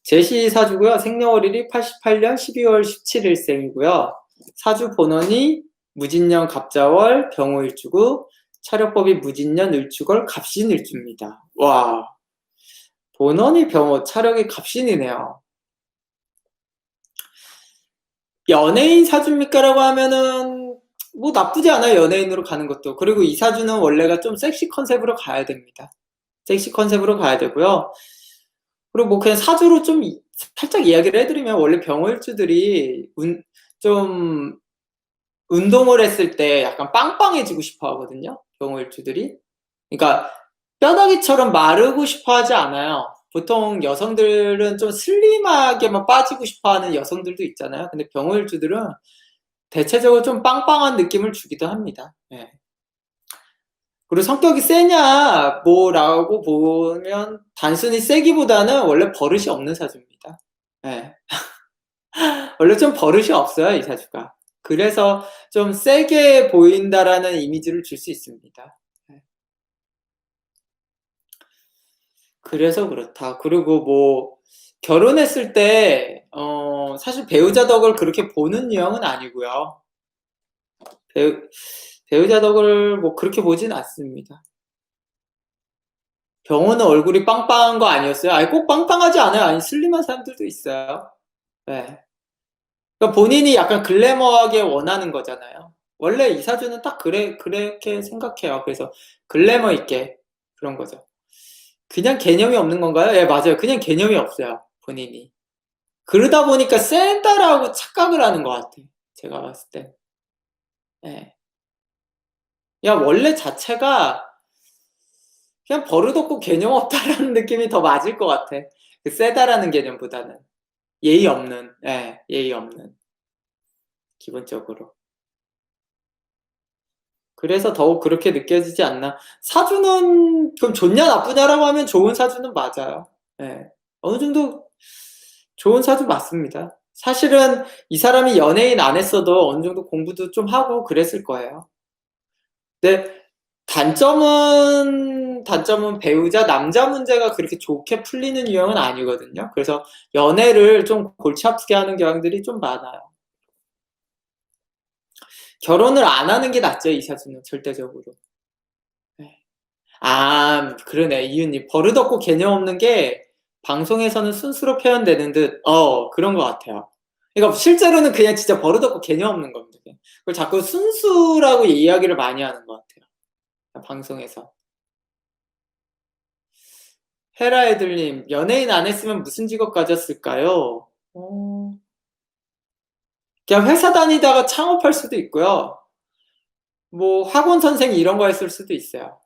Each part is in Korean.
제시 사주고요. 생년월일이 88년 12월 17일생이고요. 사주 본원이 무진년 갑자월 병호일주고 차력법이 무진년 을주걸 갑신일주입니다. 와, 본원이 병호, 차력이 갑신이네요. 연예인 사주입니까라고 하면은 뭐 나쁘지 않아요. 연예인으로 가는 것도. 그리고 이 사주는 원래가 좀 섹시 컨셉으로 가야 됩니다. 섹시 컨셉으로 가야 되고요. 그리고 뭐 그냥 사주로 좀 살짝 이야기를 해드리면 원래 병월주들이 좀 운동을 했을 때 약간 빵빵해지고 싶어 하거든요. 병월주들이. 그러니까 뼈다귀처럼 마르고 싶어 하지 않아요. 보통 여성들은 좀 슬림하게만 빠지고 싶어 하는 여성들도 있잖아요. 근데 병월주들은 대체적으로 좀 빵빵한 느낌을 주기도 합니다. 네. 그리고 성격이 세냐 뭐라고 보면 단순히 세기보다는 원래 버릇이 없는 사주입니다. 네. 원래 좀 버릇이 없어요, 이 사주가. 그래서 좀 세게 보인다라는 이미지를 줄 수 있습니다. 네. 그래서 그렇다. 그리고 뭐 결혼했을 때 사실 배우자 덕을 그렇게 보는 유형은 아니고요. 배우자 덕을 뭐 그렇게 보진 않습니다. 병호는 얼굴이 빵빵한 거 아니었어요? 아니 꼭 빵빵하지 않아요. 아니 슬림한 사람들도 있어요. 네. 그러니까 본인이 약간 글래머하게 원하는 거잖아요. 원래 이 사주는 딱 그렇게 생각해요. 그래서 글래머 있게 그런 거죠. 그냥 개념이 없는 건가요? 예, 맞아요. 그냥 개념이 없어요. 본인이. 그러다 보니까 센다라고 착각을 하는 것 같아. 제가 봤을 때. 예. 야, 원래 자체가 그냥 버릇없고 개념 없다라는 느낌이 더 맞을 것 같아. 그 세다라는 개념보다는. 예의 없는, 예, 예의 없는. 기본적으로. 그래서 더욱 그렇게 느껴지지 않나. 사주는, 그럼 좋냐, 나쁘냐라고 하면 좋은 사주는 맞아요. 예. 어느 정도 좋은 사주 맞습니다. 사실은 이 사람이 연예인 안 했어도 어느 정도 공부도 좀 하고 그랬을 거예요. 근데 단점은 배우자 남자 문제가 그렇게 좋게 풀리는 유형은 아니거든요. 그래서 연애를 좀 골치 아프게 하는 경향들이 좀 많아요. 결혼을 안 하는 게 낫죠, 이 사주는 절대적으로. 네. 아, 그러네, 이윤님. 버릇없고 개념 없는 게 방송에서는 순수로 표현되는 듯, 그런 것 같아요. 그러니까 실제로는 그냥 진짜 버릇없고 개념 없는 겁니다. 그걸 자꾸 순수라고 이야기를 많이 하는 것 같아요. 방송에서. 헤라애들님, 연예인 안 했으면 무슨 직업 가졌을까요? 그냥 회사 다니다가 창업할 수도 있고요. 뭐 학원 선생 이런 거 했을 수도 있어요.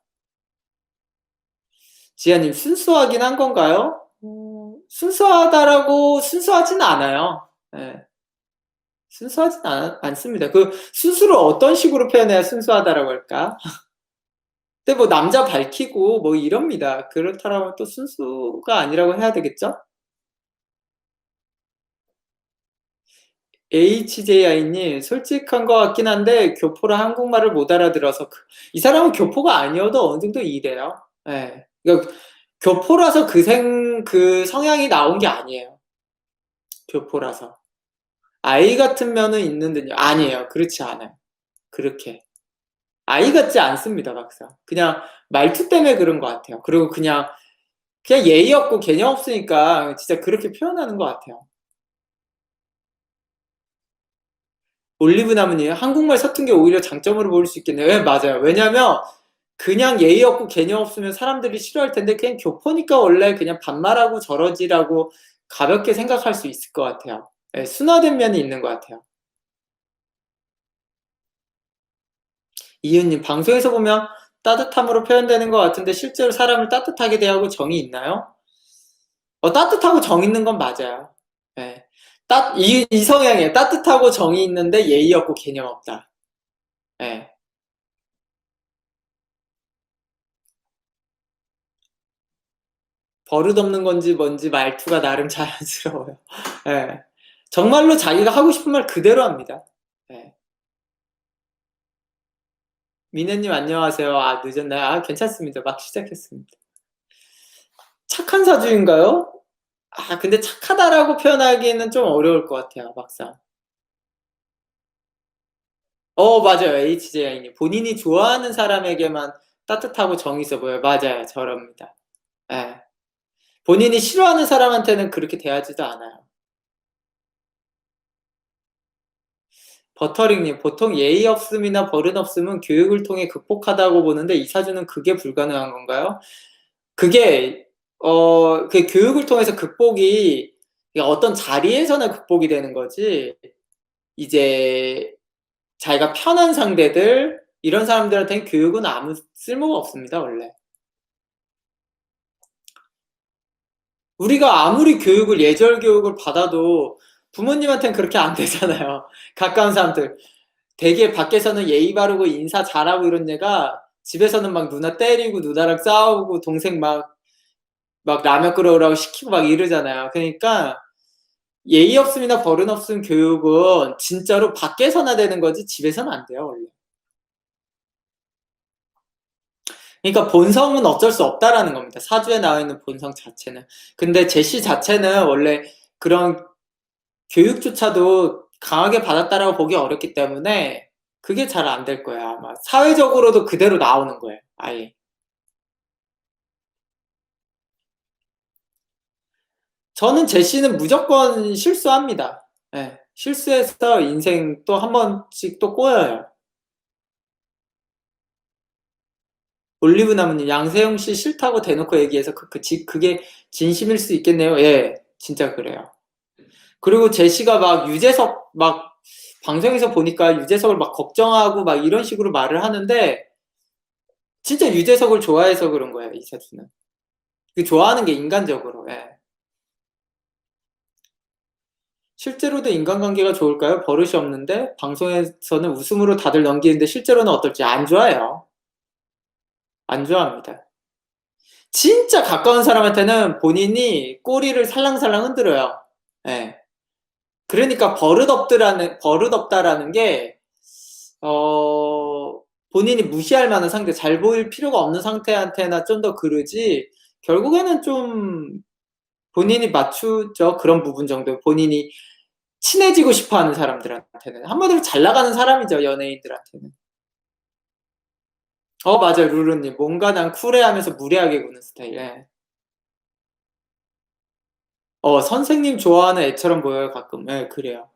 지아님, 순수하긴 한 건가요? 순수하다라고 순수하진 않아요. 네, 순수하진 않습니다. 그 순수를 어떤 식으로 표현해야 순수하다라고 할까? 근데 뭐 남자 밝히고 뭐 이럽니다. 그렇다라면 또 순수가 아니라고 해야 되겠죠? HJI님, 솔직한 것 같긴 한데 교포라 한국말을 못 알아들어서 이 사람은 교포가 아니어도 어느 정도 이해돼요. 예. 그러니까 교포라서 그 성향이 나온 게 아니에요. 교포라서. 아이 같은 면은 있는데요. 아니에요. 그렇지 않아요. 그렇게. 아이 같지 않습니다, 막상. 그냥 말투 때문에 그런 것 같아요. 그리고 그냥 예의 없고 개념 없으니까 진짜 그렇게 표현하는 것 같아요. 올리브 나무님, 한국말 서툰 게 오히려 장점으로 보일 수 있겠네요. 네, 맞아요. 왜냐면 그냥 예의 없고 개념 없으면 사람들이 싫어할 텐데 그냥 교포니까 원래 그냥 반말하고 저러지라고 가볍게 생각할 수 있을 것 같아요. 네, 순화된 면이 있는 것 같아요. 이은님, 방송에서 보면 따뜻함으로 표현되는 것 같은데 실제로 사람을 따뜻하게 대하고 정이 있나요? 따뜻하고 정 있는 건 맞아요. 네. 이 성향이에요. 따뜻하고 정이 있는데 예의 없고 개념 없다. 네. 버릇없는 건지 뭔지 말투가 나름 자연스러워요. 네. 정말로 자기가 하고 싶은 말 그대로 합니다. 네. 미네님 안녕하세요. 아, 늦었나요? 아, 괜찮습니다. 막 시작했습니다. 착한 사주인가요? 근데 착하다라고 표현하기는 좀 어려울 것 같아요, 막상. 맞아요. HJI님. 본인이 좋아하는 사람에게만 따뜻하고 정이 있어 보여요. 맞아요. 저럽니다. 예. 본인이 싫어하는 사람한테는 그렇게 대하지도 않아요. 버터링님, 보통 예의 없음이나 버릇 없음은 교육을 통해 극복하다고 보는데 이사주는 그게 불가능한 건가요? 그게, 그 교육을 통해서 극복이 어떤 자리에서나 극복이 되는 거지, 이제 자기가 편한 상대들, 이런 사람들한테는 교육은 아무 쓸모가 없습니다, 원래. 우리가 아무리 교육을, 예절 교육을 받아도 부모님한테는 그렇게 안 되잖아요. 가까운 사람들. 되게 밖에서는 예의 바르고 인사 잘하고 이런 애가 집에서는 막 누나 때리고 누나랑 싸우고 동생 막 라면 끓여오라고 시키고 막 이러잖아요. 그러니까 예의 없음이나 버릇 없음 교육은 진짜로 밖에서나 되는 거지 집에서는 안 돼요, 원래. 그러니까 본성은 어쩔 수 없다라는 겁니다. 사주에 나와 있는 본성 자체는. 근데 제시 자체는 원래 그런 교육조차도 강하게 받았다라고 보기 어렵기 때문에 그게 잘 안 될 거예요, 아마. 사회적으로도 그대로 나오는 거예요, 아예. 저는 제시는 무조건 실수합니다. 예, 실수해서 인생 또 한 번씩 또 꼬여요. 올리브 나무님, 양세형 씨 싫다고 대놓고 얘기해서 그게 진심일 수 있겠네요. 예, 진짜 그래요. 그리고 제시가 막 유재석 막 방송에서 보니까 유재석을 막 걱정하고 막 이런 식으로 말을 하는데 진짜 유재석을 좋아해서 그런 거예요, 이사주는. 그 좋아하는 게 인간적으로. 예. 실제로도 인간관계가 좋을까요? 버릇이 없는데 방송에서는 웃음으로 다들 넘기는데 실제로는 어떨지 안 좋아해요. 안 좋아합니다. 진짜 가까운 사람한테는 본인이 꼬리를 살랑살랑 흔들어요. 예. 그러니까 버릇없다라는 게, 어, 본인이 무시할 만한 상태, 잘 보일 필요가 없는 상태한테나 좀 더 그러지, 결국에는 좀 본인이 맞추죠. 그런 부분 정도. 본인이 친해지고 싶어 하는 사람들한테는. 한마디로 잘 나가는 사람이죠, 연예인들한테는. 맞아요, 루루님. 뭔가 난 쿨해하면서 무례하게 구는 스타일. 예. 선생님 좋아하는 애처럼 보여요, 가끔. 예, 그래요.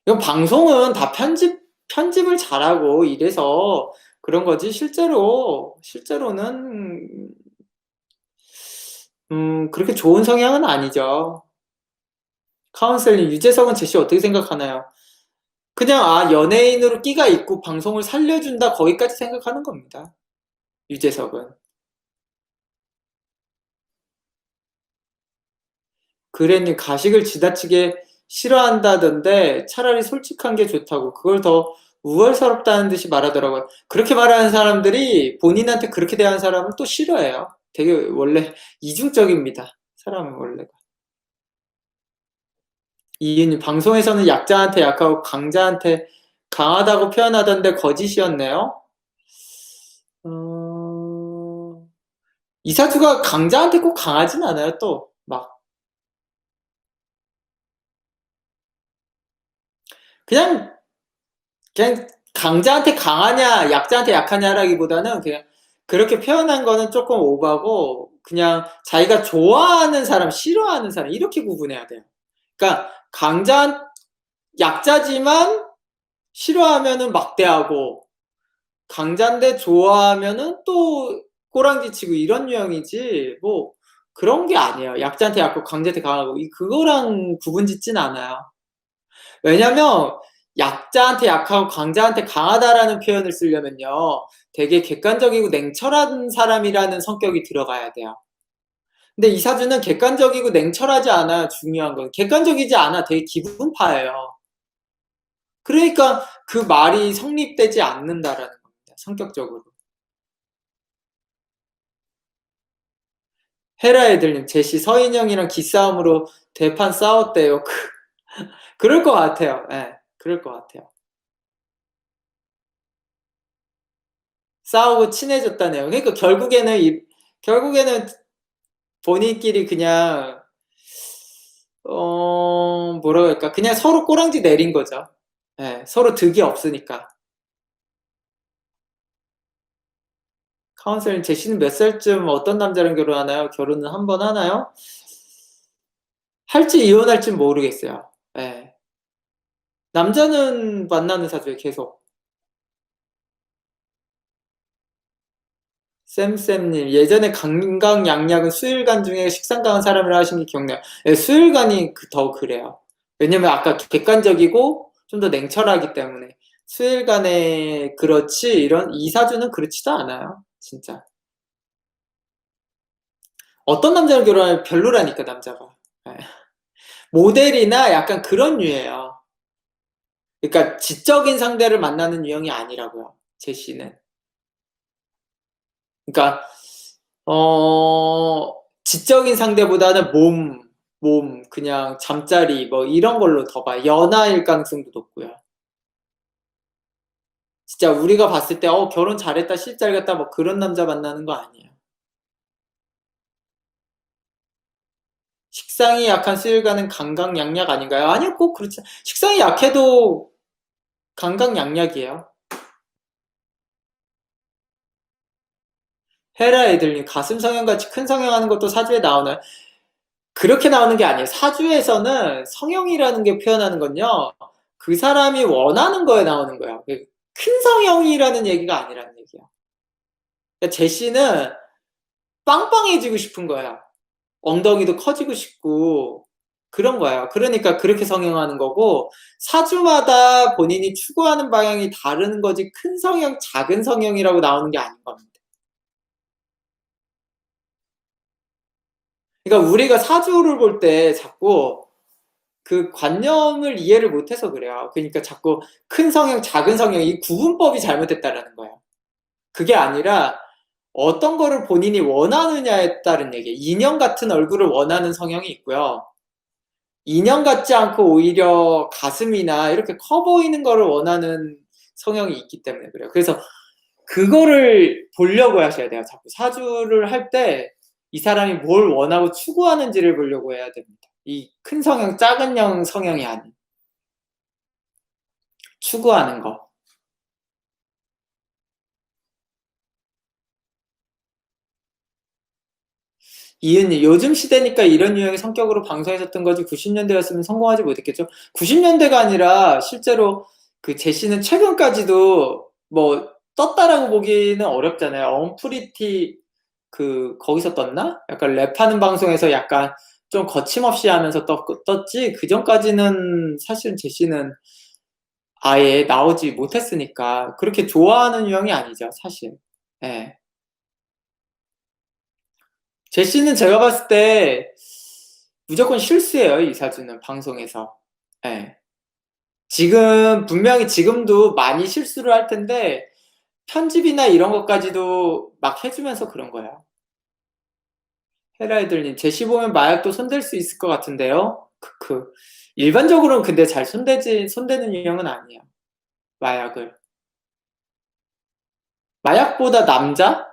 이건 방송은 다 편집을 잘하고 이래서 그런 거지, 실제로는, 그렇게 좋은 성향은 아니죠. 카운셀링, 유재석은 제시 어떻게 생각하나요? 그냥, 연예인으로 끼가 있고 방송을 살려준다, 거기까지 생각하는 겁니다. 유재석은. 그래님 가식을 지나치게 싫어한다던데 차라리 솔직한 게 좋다고 그걸 더 우월스럽다는 듯이 말하더라고요. 그렇게 말하는 사람들이 본인한테 그렇게 대하는 사람을 또 싫어해요. 되게 원래 이중적입니다. 사람은 원래가. 이인님 방송에서는 약자한테 약하고 강자한테 강하다고 표현하던데 거짓이었네요. 어... 이사주가 강자한테 꼭 강하진 않아요. 또 막 그냥 그냥 강자한테 강하냐, 약자한테 약하냐라기보다는 그냥 그렇게 표현한 거는 조금 오바고, 그냥 자기가 좋아하는 사람, 싫어하는 사람, 이렇게 구분해야 돼요. 그러니까 약자지만 싫어하면은 막대하고, 강자인데 좋아하면은 또 꼬랑지 치고 이런 유형이지, 뭐, 그런 게 아니에요. 약자한테 약하고 강자한테 강하고, 그거랑 구분 짓진 않아요. 왜냐면 약자한테 약하고 강자한테 강하다라는 표현을 쓰려면요, 되게 객관적이고 냉철한 사람이라는 성격이 들어가야 돼요. 근데 이 사주는 객관적이고 냉철하지 않아. 중요한 건 객관적이지 않아. 되게 기분파예요. 그러니까 그 말이 성립되지 않는다라는 겁니다. 성격적으로. 헤라 애들님, 제시 서인영이랑 기싸움으로 대판 싸웠대요. 그럴 것 같아요. 예, 네, 그럴 것 같아요. 싸우고 친해졌다네요. 그러니까 결국에는 본인끼리 그냥, 뭐라고 할까. 그냥 서로 꼬랑지 내린 거죠. 예, 서로 득이 없으니까. 카운셀링 제시는 몇 살쯤 어떤 남자랑 결혼하나요? 결혼은 한 번 하나요? 할지 이혼할지 모르겠어요. 예. 남자는 만나는 사주에 계속. 쌤쌤님, 예전에 강강약약은 수일간 중에 식상강한 사람이라 하신 게 기억나요. 예, 수일간이 더 그래요. 왜냐면 아까 객관적이고 좀 더 냉철하기 때문에. 수일간에 그렇지, 이런 이사주는 그렇지도 않아요. 진짜. 어떤 남자를 결혼하면 별로라니까, 남자가. 예. 모델이나 약간 그런 류예요. 그러니까 지적인 상대를 만나는 유형이 아니라고요. 제시는. 그러니까 지적인 상대보다는 그냥 잠자리 뭐 이런 걸로 더 봐요. 연하일 가능성도 높고요. 진짜 우리가 봤을 때 결혼 잘했다, 시집 잘 갔다 뭐 그런 남자 만나는 거 아니에요. 식상이 약한 수일가는 강강약약 아닌가요? 아니요, 꼭 그렇지. 식상이 약해도 강강약약이에요. 헤라 애들님, 가슴 성형같이 큰 성형하는 것도 사주에 나오나요? 그렇게 나오는 게 아니에요. 사주에서는 성형이라는 게 표현하는 건요, 그 사람이 원하는 거에 나오는 거예요. 큰 성형이라는 얘기가 아니라는 얘기야. 그러니까 제시는 빵빵해지고 싶은 거야. 엉덩이도 커지고 싶고 그런 거예요. 그러니까 그렇게 성형하는 거고, 사주마다 본인이 추구하는 방향이 다른 거지 큰 성형, 작은 성형이라고 나오는 게 아닌 겁니다. 그러니까 우리가 사주를 볼 때 자꾸 그 관념을 이해를 못해서 그래요. 그러니까 자꾸 큰 성형, 작은 성형 이 구분법이 잘못됐다라는 거예요. 그게 아니라 어떤 거를 본인이 원하느냐에 따른 얘기예요. 인형 같은 얼굴을 원하는 성형이 있고요. 인형 같지 않고 오히려 가슴이나 이렇게 커 보이는 거를 원하는 성형이 있기 때문에 그래요. 그래서 그거를 보려고 하셔야 돼요. 자꾸 사주를 할 때 이 사람이 뭘 원하고 추구하는지를 보려고 해야 됩니다. 이 큰 성형, 작은 성형이 아닌 추구하는 거. 이은님, 요즘 시대니까 이런 유형의 성격으로 방송에 섰던 거지 90년대였으면 성공하지 못했겠죠? 90년대가 아니라 실제로 그 제시는 최근까지도 뭐 떴다라고 보기는 어렵잖아요. 언프리티 거기서 떴나? 약간 랩하는 방송에서 약간 좀 거침없이 하면서 떴지. 그 전까지는 사실은 제시는 아예 나오지 못했으니까 그렇게 좋아하는 유형이 아니죠, 사실. 예. 제시는 제가 봤을 때 무조건 실수예요, 이 사주는 방송에서. 예. 분명히 지금도 많이 실수를 할 텐데, 편집이나 이런 것까지도 막 해주면서 그런 거예요. 헤라이들님, 제시 보면 마약도 손댈 수 있을 것 같은데요? 크크. 일반적으로는 근데 잘 손대는 유형은 아니에요. 마약을. 마약보다 남자?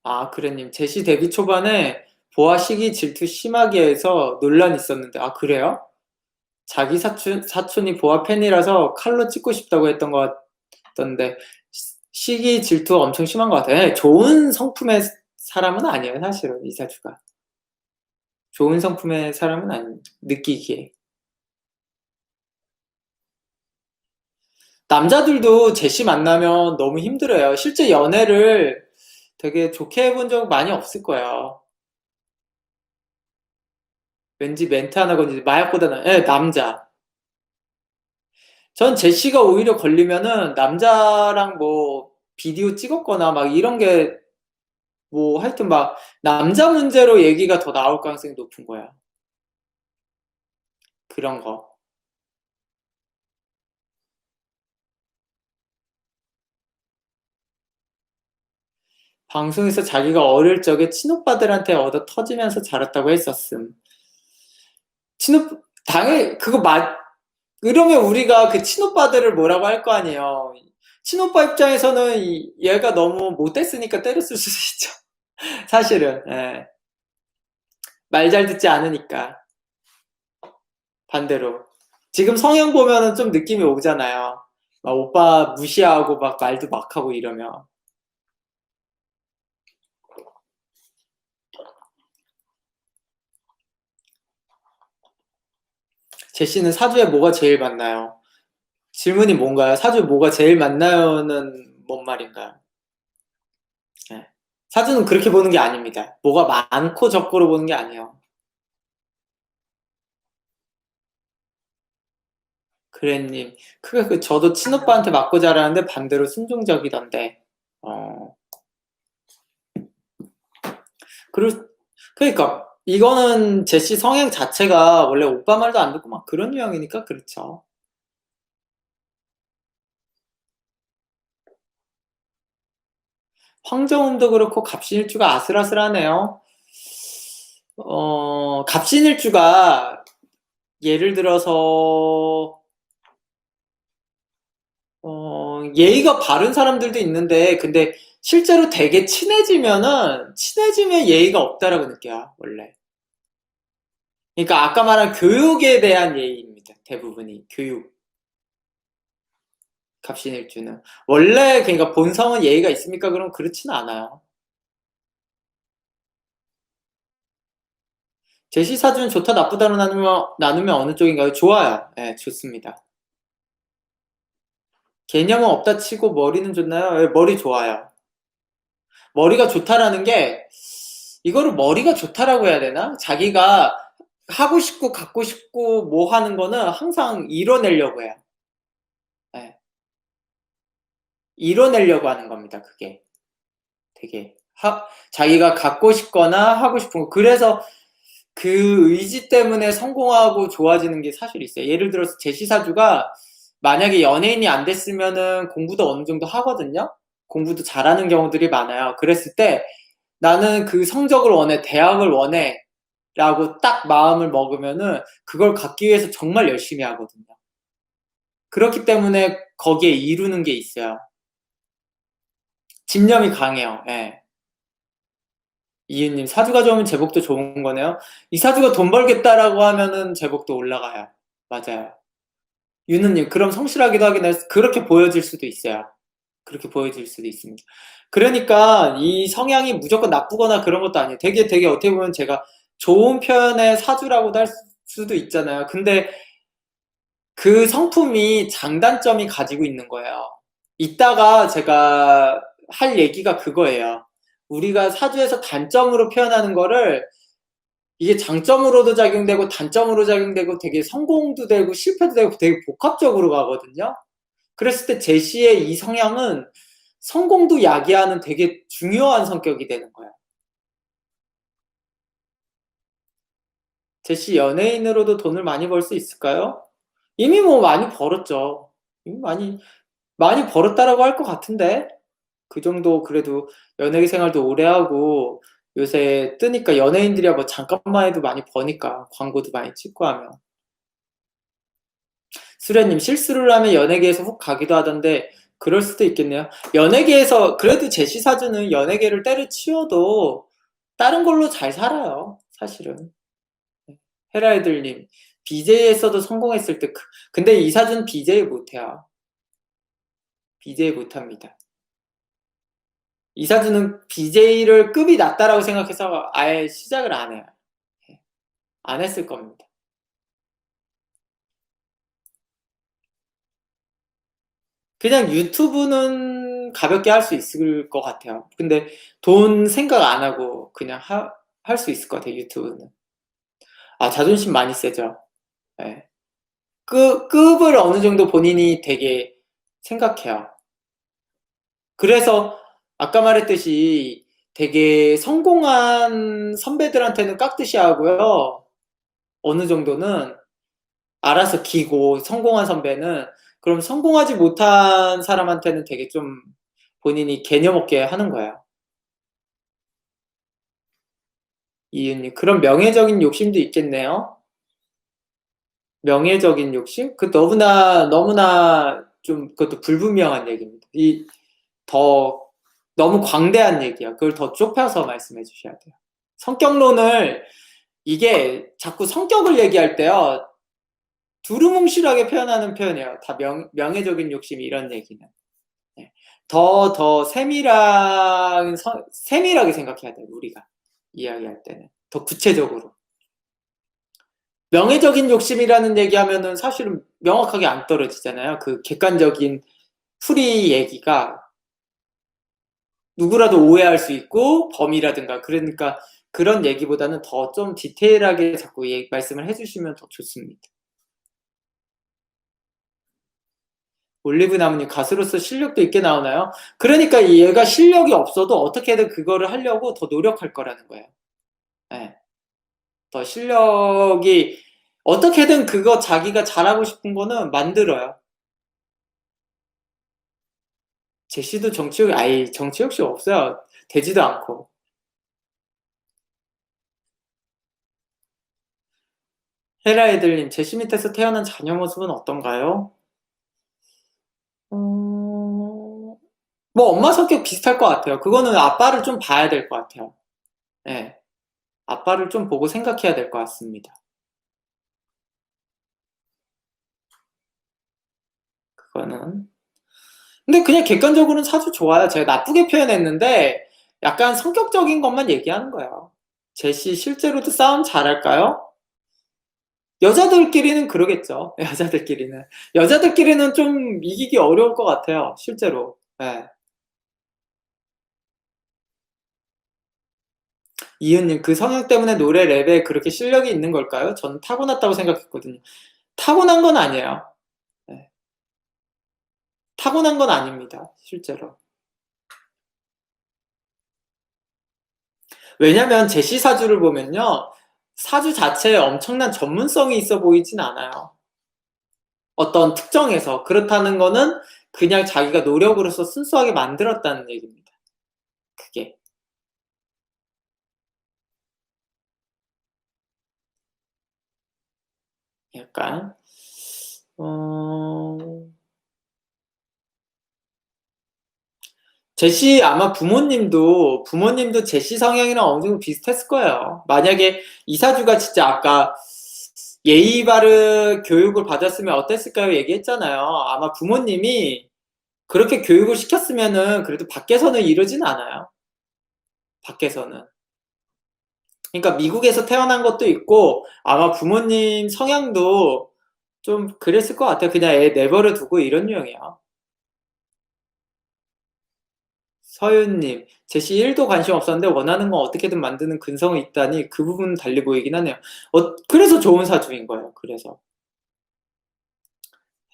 아, 그래님. 제시 데뷔 초반에 보아 시기 질투 심하게 해서 논란이 있었는데, 아, 그래요? 자기 사촌이 보아 팬이라서 칼로 찍고 싶다고 했던 것 같던데, 시기 질투 엄청 심한 것 같아요. 네, 좋은 성품의 사람은 아니에요, 사실은, 이사주가. 좋은 성품의 사람은 아니에요, 느끼기에. 남자들도 제시 만나면 너무 힘들어요. 실제 연애를 되게 좋게 해본 적 많이 없을 거예요. 왠지 멘트 하나 건지, 마약보다는, 예, 남자. 전 제시가 오히려 걸리면은 남자랑 뭐 비디오 찍었거나 막 이런 게 뭐 하여튼 막 남자 문제로 얘기가 더 나올 가능성이 높은 거야. 그런 거. 방송에서 자기가 어릴 적에 친오빠들한테 얻어 터지면서 자랐다고 했었음. 친오 당연히 그거 그러면 우리가 그 친오빠들을 뭐라고 할 거 아니에요. 친오빠 입장에서는 얘가 너무 못됐으니까 때렸을 수도 있죠. 사실은. 예. 말 잘 듣지 않으니까. 반대로. 지금 성형 보면은 좀 느낌이 오잖아요. 막 오빠 무시하고 막 말도 막 하고 이러면. 제시는 사주에 뭐가 제일 맞나요? 질문이 뭔가요? 사주에 뭐가 제일 맞나요는 뭔 말인가요? 예. 사주는 그렇게 보는 게 아닙니다. 뭐가 많고 적고로 보는 게 아니에요. 그래님, 저도 친오빠한테 맞고 자라는데 반대로 순종적이던데. 어, 그러, 그러니까, 이거는 제시 성향 자체가 원래 오빠 말도 안 듣고 막 그런 유형이니까 그렇죠. 황정음도 그렇고 갑신일주가 아슬아슬하네요. 갑신일주가 예를 들어서 예의가 바른 사람들도 있는데 근데 실제로 되게 친해지면 예의가 없다라고 느껴요, 원래. 그러니까 아까 말한 교육에 대한 예의입니다. 대부분이 교육. 갑신일주는 원래 그러니까 본성은 예의가 있습니까? 그럼 그렇지는 않아요. 제시사주는 좋다 나쁘다로 나누면 어느 쪽인가요? 좋아요. 네, 좋습니다. 개념은 없다 치고 머리는 좋나요? 네, 머리 좋아요. 머리가 좋다라는 게 이거를 머리가 좋다라고 해야 되나? 자기가 하고 싶고 갖고 싶고 뭐 하는 거는 항상 이뤄내려고 해요. 네, 이뤄내려고 하는 겁니다. 그게 되게 자기가 갖고 싶거나 하고 싶은 거. 그래서 그 의지 때문에 성공하고 좋아지는 게 사실 있어요. 예를 들어서 제시사주가 만약에 연예인이 안 됐으면은 공부도 어느 정도 하거든요. 공부도 잘하는 경우들이 많아요. 그랬을 때 나는 그 성적을 원해, 대학을 원해 라고 딱 마음을 먹으면은 그걸 갖기 위해서 정말 열심히 하거든요. 그렇기 때문에 거기에 이루는 게 있어요. 집념이 강해요. 예. 이은님, 사주가 좋으면 제복도 좋은 거네요. 이 사주가 돈 벌겠다라고 하면은 제복도 올라가요. 맞아요. 윤우님, 그럼 성실하기도 하긴 해. 그렇게 보여질 수도 있어요. 그렇게 보여질 수도 있습니다. 그러니까 이 성향이 무조건 나쁘거나 그런 것도 아니에요. 되게 어떻게 보면 제가 좋은 표현의 사주라고도 할 수도 있잖아요. 근데 그 성품이 장단점이 가지고 있는 거예요. 이따가 제가 할 얘기가 그거예요. 우리가 사주에서 단점으로 표현하는 거를 이게 장점으로도 작용되고 단점으로 작용되고 되게 성공도 되고 실패도 되고 되게 복합적으로 가거든요. 그랬을 때 제시의 이 성향은 성공도 야기하는 되게 중요한 성격이 되는 거야. 제시 연예인으로도 돈을 많이 벌 수 있을까요? 이미 뭐 많이 벌었죠. 이미 많이 벌었다라고 할 것 같은데 그 정도 그래도 연예계 생활도 오래 하고 요새 뜨니까 연예인들이야 뭐 잠깐만 해도 많이 버니까 광고도 많이 찍고 하면 수련님 실수를 하면 연예계에서 훅 가기도 하던데 그럴 수도 있겠네요. 연예계에서 그래도 제시사주는 연예계를 때려치워도 다른 걸로 잘 살아요. 사실은. 헤라이들님 BJ에서도 성공했을 때 근데 이 사주는 BJ 못해요. BJ 못합니다. 이 사주는 BJ를 급이 낮다라고 생각해서 아예 시작을 안 해요. 안 했을 겁니다. 그냥 유튜브는 가볍게 할 수 있을 것 같아요. 근데 돈 생각 안 하고 그냥 할 수 있을 것 같아요, 유튜브는. 아, 자존심 많이 세죠. 네. 급을 어느 정도 본인이 되게 생각해요. 그래서 아까 말했듯이 되게 성공한 선배들한테는 깍듯이 하고요. 어느 정도는 알아서 기고 성공한 선배는 그럼 성공하지 못한 사람한테는 되게 좀 본인이 개념 없게 하는 거예요. 이은님, 그런 명예적인 욕심도 있겠네요. 명예적인 욕심? 그 너무나 좀 그것도 불분명한 얘기입니다. 더 너무 광대한 얘기야. 그걸 더 좁혀서 말씀해 주셔야 돼요. 성격론을 이게 자꾸 성격을 얘기할 때요. 두루뭉실하게 표현하는 표현이에요. 다 명예적인 욕심 이런 얘기는. 네. 더 세밀하게 생각해야 돼요. 우리가 이야기할 때는. 더 구체적으로. 명예적인 욕심이라는 얘기하면은 사실은 명확하게 안 떨어지잖아요. 그 객관적인 풀이 얘기가 누구라도 오해할 수 있고 범위라든가 그러니까 그런 얘기보다는 더 좀 디테일하게 자꾸 말씀을 해주시면 더 좋습니다. 올리브 나무님 가수로서 실력도 있게 나오나요? 그러니까 얘가 실력이 없어도 어떻게든 그거를 하려고 더 노력할 거라는 거예요. 네. 더 실력이 어떻게든 그거 자기가 잘하고 싶은 거는 만들어요. 제시도 정치 욕심 없어요. 되지도 않고. 헤라이들님, 제시 밑에서 태어난 자녀 모습은 어떤가요? 뭐 엄마 성격 비슷할 것 같아요. 그거는 아빠를 좀 봐야 될 것 같아요. 네. 아빠를 좀 보고 생각해야 될 것 같습니다. 그거는. 근데 그냥 객관적으로는 사주 좋아요. 제가 나쁘게 표현했는데 약간 성격적인 것만 얘기하는 거예요. 제시 실제로도 싸움 잘할까요? 여자들끼리는 그러겠죠. 여자들끼리는 좀 이기기 어려울 것 같아요. 실제로. 네. 이은님, 그 성향 때문에 노래 랩에 그렇게 실력이 있는 걸까요? 전 타고났다고 생각했거든요. 타고난 건 아니에요. 네. 타고난 건 아닙니다. 실제로. 왜냐면 제시 사주를 보면요. 사주 자체에 엄청난 전문성이 있어 보이진 않아요. 어떤 특정에서. 그렇다는 거는 그냥 자기가 노력으로서 순수하게 만들었다는 얘기입니다. 그게. 약간, 어... 제시 아마 부모님도 제시 성향이랑 어느 정도 비슷했을 거예요. 만약에 이사주가 진짜 아까 예의 바른 교육을 받았으면 어땠을까요? 얘기했잖아요. 아마 부모님이 그렇게 교육을 시켰으면은 그래도 밖에서는 이러진 않아요. 밖에서는. 그러니까 미국에서 태어난 것도 있고 아마 부모님 성향도 좀 그랬을 것 같아요. 그냥 애 내버려 두고 이런 유형이야. 서윤님, 제시 1도 관심 없었는데 원하는 건 어떻게든 만드는 근성이 있다니 그 부분 달리 보이긴 하네요. 그래서 좋은 사주인 거예요. 그래서.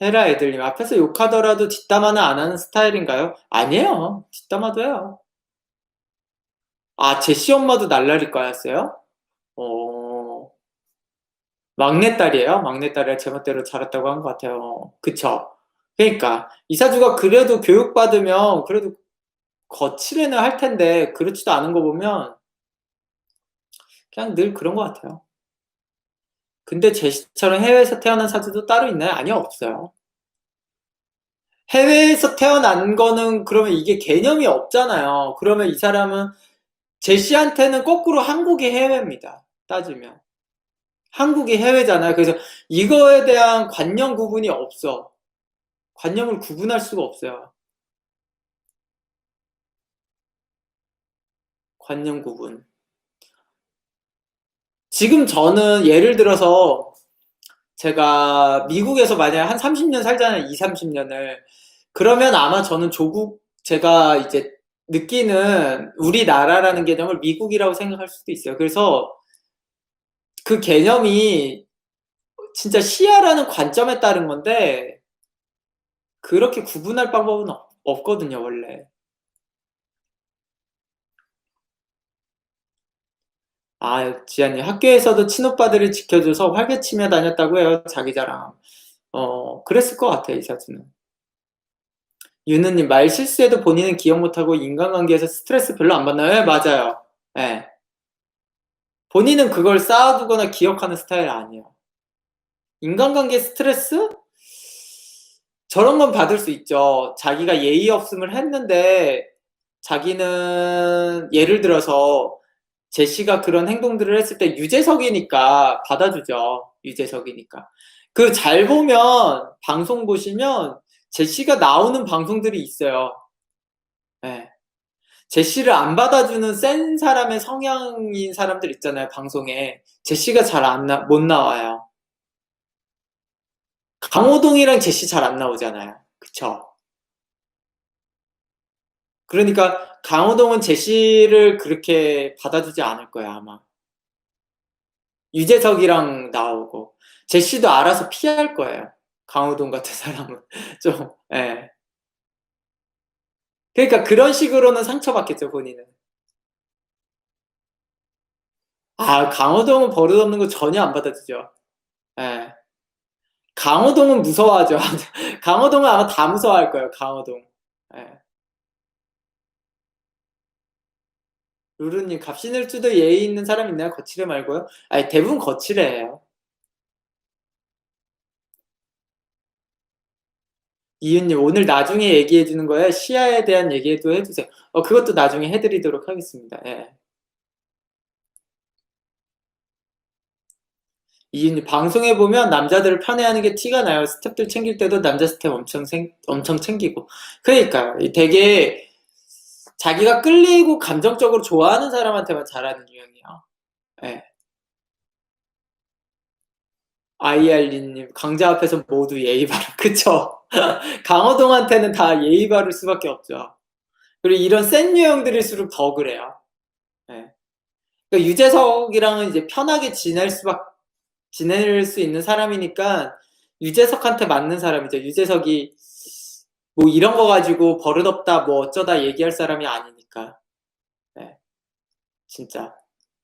헤라 애들님, 앞에서 욕하더라도 뒷담화는 안 하는 스타일인가요? 아니에요. 뒷담화도 해요. 아, 제시 엄마도 날라리과였어요? 어, 막내딸이에요? 막내딸이라 제멋대로 자랐다고 한 것 같아요. 그쵸? 그러니까, 이사주가 그래도 교육받으면 그래도 거칠애는 할 텐데, 그렇지도 않은 거 보면 그냥 늘 그런 것 같아요. 근데 제시처럼 해외에서 태어난 사주도 따로 있나요? 아니요, 없어요. 해외에서 태어난 거는 그러면 이게 개념이 없잖아요. 그러면 이 사람은 제시한테는 거꾸로 한국이 해외입니다. 따지면. 한국이 해외잖아요. 그래서 이거에 대한 관념 구분이 없어. 관념을 구분할 수가 없어요. 관념 구분. 지금 저는 예를 들어서 제가 미국에서 만약 한 30년 살잖아요. 2, 30년을. 그러면 아마 저는 제가 이제 느끼는 우리나라라는 개념을 미국이라고 생각할 수도 있어요. 그래서 그 개념이 진짜 시야라는 관점에 따른 건데, 그렇게 구분할 방법은 없거든요, 원래. 아, 지아님, 학교에서도 친오빠들이 지켜줘서 활개치며 다녔다고 해요, 자기 자랑. 그랬을 것 같아, 이 사진은. 유느님, 말 실수해도 본인은 기억 못하고 인간관계에서 스트레스 별로 안 받나요? 네, 맞아요. 네. 본인은 그걸 쌓아두거나 기억하는 스타일 아니에요. 인간관계 스트레스? 저런 건 받을 수 있죠. 자기가 예의 없음을 했는데 자기는 예를 들어서 제시가 그런 행동들을 했을 때 유재석이니까 받아주죠. 유재석이니까. 그 잘 보면 방송 보시면 제시가 나오는 방송들이 있어요. 네. 제시를 안 받아주는 센 사람의 성향인 사람들 있잖아요. 방송에. 제시가 잘 못 나와요. 강호동이랑 제시 잘 안 나오잖아요. 그쵸? 그러니까 강호동은 제시를 그렇게 받아주지 않을 거야, 아마. 유재석이랑 나오고. 제시도 알아서 피할 거예요. 강호동 같은 사람은. 좀, 예. 그러니까 그런 식으로는 상처받겠죠, 본인은. 아, 강호동은 버릇없는 거 전혀 안 받아주죠. 예. 강호동은 무서워하죠. 강호동은 아마 다 무서워할 거예요, 강호동. 예. 루루님, 갑신을주도 예의 있는 사람 있나요? 거칠해 말고요? 아니, 대부분 거칠해요. 이윤님, 오늘 나중에 얘기해 주는 거예요? 시야에 대한 얘기도 해주세요. 그것도 나중에 해드리도록 하겠습니다. 예. 이윤님, 방송에 보면 남자들을 편애하는 게 티가 나요. 스텝들 챙길 때도 남자 스텝 엄청 챙기고. 그러니까요. 되게 자기가 끌리고 감정적으로 좋아하는 사람한테만 잘하는 유형이에요. 예. 아이알리님, 강자 앞에서 모두 예의 바르. 그쵸? 강호동한테는 다 예의 바를 수밖에 없죠. 그리고 이런 센 유형들일수록 더 그래요. 예. 그러니까 유재석이랑은 이제 편하게 지낼 수 있는 사람이니까 유재석한테 맞는 사람이죠. 유재석이 뭐 이런 거 가지고 버릇없다 뭐 어쩌다 얘기할 사람이 아니니까. 네, 진짜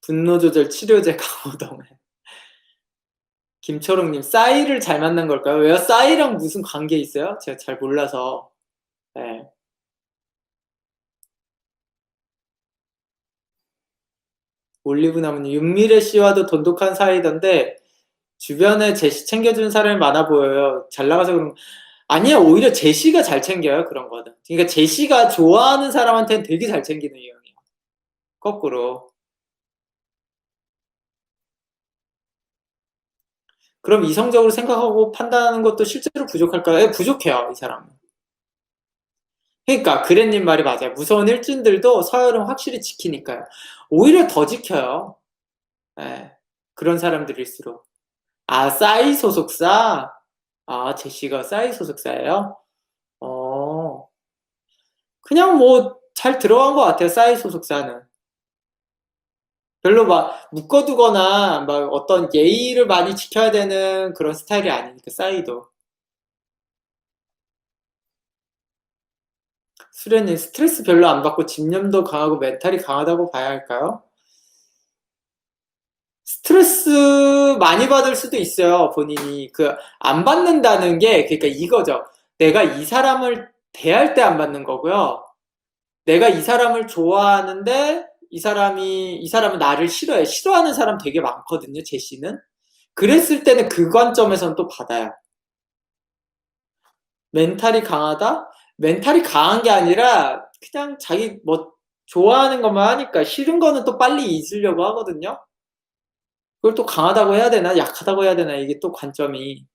분노 조절 치료제 강호동. 김초롱님, 싸이를 잘 만난 걸까요? 왜요? 싸이랑 무슨 관계 있어요? 제가 잘 몰라서. 네. 올리브나무님, 윤미래 씨와도 돈독한 사이던데 주변에 제시 챙겨주는 사람이 많아 보여요. 잘 나가서 그런 아니야, 오히려 제시가 잘 챙겨요, 그런 거는. 그러니까 제시가 좋아하는 사람한테는 되게 잘 챙기는 유형이에요. 거꾸로. 그럼 이성적으로 생각하고 판단하는 것도 실제로 부족할까요? 예, 부족해요, 이 사람은. 그러니까 그랜님 말이 맞아요. 무서운 일진들도 서열은 확실히 지키니까요. 오히려 더 지켜요. 예, 그런 사람들일수록. 아, 싸이 소속사? 아, 제시가 싸이 소속사예요? 어, 그냥 뭐 잘 들어간 것 같아요, 싸이 소속사는. 별로 막 묶어두거나 막 어떤 예의를 많이 지켜야 되는 그런 스타일이 아니니까 싸이도. 수련님, 스트레스 별로 안 받고 집념도 강하고 멘탈이 강하다고 봐야 할까요? 스트레스 많이 받을 수도 있어요, 본인이. 안 받는다는 게, 그러니까 이거죠. 내가 이 사람을 대할 때 안 받는 거고요. 내가 이 사람을 좋아하는데, 이 사람은 나를 싫어해. 싫어하는 사람 되게 많거든요, 제시는. 그랬을 때는 그 관점에서는 또 받아요. 멘탈이 강하다? 멘탈이 강한 게 아니라 그냥 자기 뭐 좋아하는 것만 하니까 싫은 거는 또 빨리 잊으려고 하거든요. 그걸 또 강하다고 해야 되나 약하다고 해야 되나 이게 또 관점이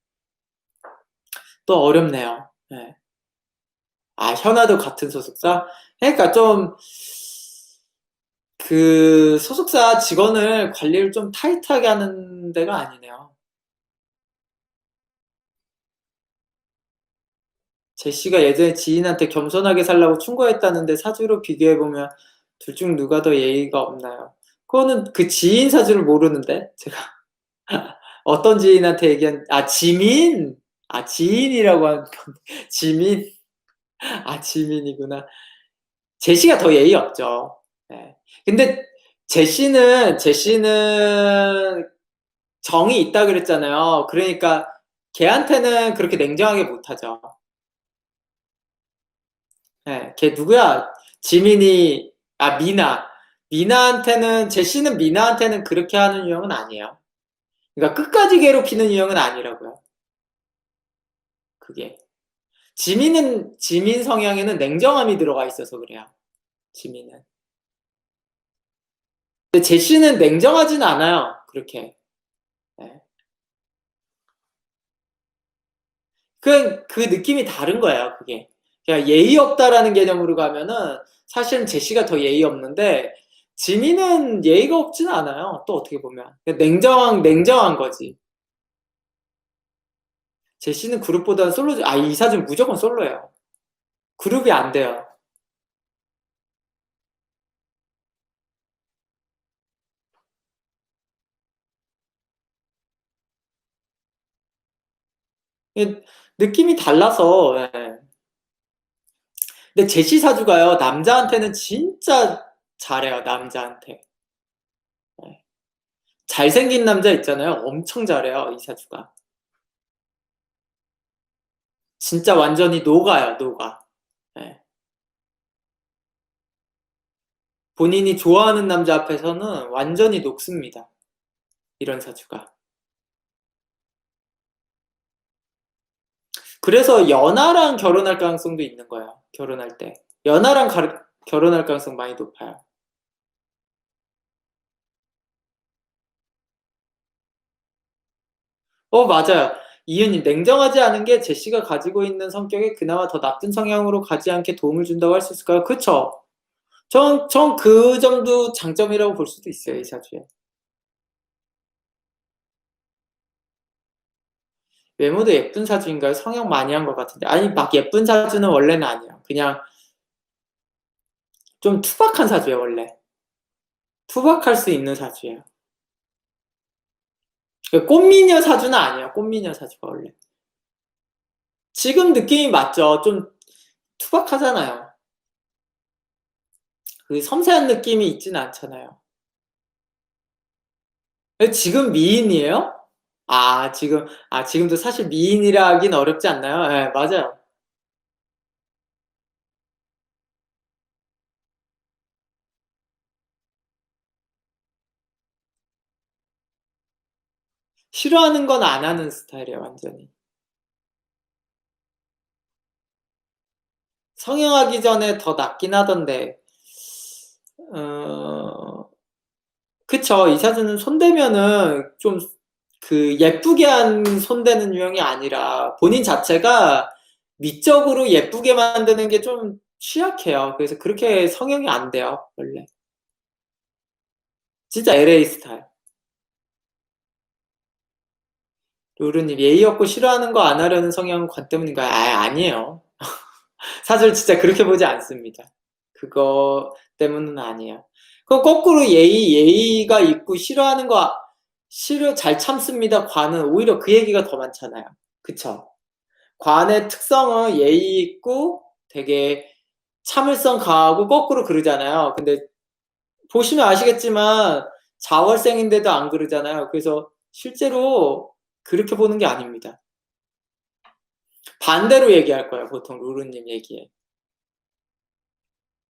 또 어렵네요. 네. 아, 현아도 같은 소속사? 그러니까 좀 그 소속사 직원을 관리를 좀 타이트하게 하는 데가 아니네요. 제시가 예전에 지인한테 겸손하게 살라고 충고했다는데 사주로 비교해보면 둘 중 누가 더 예의가 없나요? 그거는 그 지인 사주를 모르는데 제가 어떤 지인한테 지민? 아, 지인이라고 한 건, 지민? 아, 지민이구나. 제시가 더 예의 없죠. 네. 근데 제시는 정이 있다 그랬잖아요. 그러니까 걔한테는 그렇게 냉정하게 못하죠. 네, 걔 누구야? 지민이, 미나. 제시는 미나한테는 그렇게 하는 유형은 아니에요. 그러니까 끝까지 괴롭히는 유형은 아니라고요. 그게. 지민 성향에는 냉정함이 들어가 있어서 그래요. 지민은. 근데 제시는 냉정하진 않아요. 그렇게. 네. 그 느낌이 다른 거예요, 그게. 그냥 예의 없다라는 개념으로 가면은 사실은 제시가 더 예의 없는데 지민은 예의가 없진 않아요. 또 어떻게 보면. 냉정한 거지. 제시는 그룹보다는 솔로, 이사준 무조건 솔로예요. 그룹이 안 돼요. 느낌이 달라서, 예. 근데 제시 사주가요, 남자한테는 진짜 잘해요, 남자한테. 예. 잘생긴 남자 있잖아요. 엄청 잘해요, 이 사주가. 진짜 완전히 녹아요, 녹아. 예. 본인이 좋아하는 남자 앞에서는 완전히 녹습니다. 이런 사주가. 그래서 연하랑 결혼할 가능성도 있는 거예요. 결혼할 때. 연하랑 결혼할 가능성 많이 높아요. 맞아요. 이은님, 냉정하지 않은 게 제시가 가지고 있는 성격에 그나마 더 나쁜 성향으로 가지 않게 도움을 준다고 할 수 있을까요? 그쵸? 전 그 점도 장점이라고 볼 수도 있어요, 이 사주에. 외모도 예쁜 사주인가요? 성형 많이 한 것 같은데. 아니, 막 예쁜 사주는 원래는 아니에요. 그냥 좀 투박한 사주예요, 원래. 투박할 수 있는 사주예요. 꽃미녀 사주는 아니에요, 꽃미녀 사주가 원래. 지금 느낌이 맞죠? 좀 투박하잖아요. 그 섬세한 느낌이 있진 않잖아요. 지금 미인이에요? 지금도 사실 미인이라 하긴 어렵지 않나요? 네, 맞아요. 싫어하는 건 안 하는 스타일이에요, 완전히. 성형하기 전에 더 낫긴 하던데, 어, 그쵸. 이사주는 손대면은 좀 그 예쁘게 한 손대는 유형이 아니라 본인 자체가 미적으로 예쁘게 만드는 게 좀 취약해요. 그래서 그렇게 성형이 안 돼요, 원래. 진짜 LA 스타일. 루루님, 예의 없고 싫어하는 거 안 하려는 성향은 관 때문인가요? 아니에요. 사실 진짜 그렇게 보지 않습니다. 그거 때문은 아니에요. 그럼 거꾸로 예의가 있고 싫어하는 거, 잘 참습니다. 관은 오히려 그 얘기가 더 많잖아요. 그쵸? 관의 특성은 예의 있고 되게 참을성 강하고 거꾸로 그러잖아요. 근데 보시면 아시겠지만 자월생인데도 안 그러잖아요. 그래서 실제로 그렇게 보는 게 아닙니다. 반대로 얘기할 거예요. 보통 루루님 얘기에.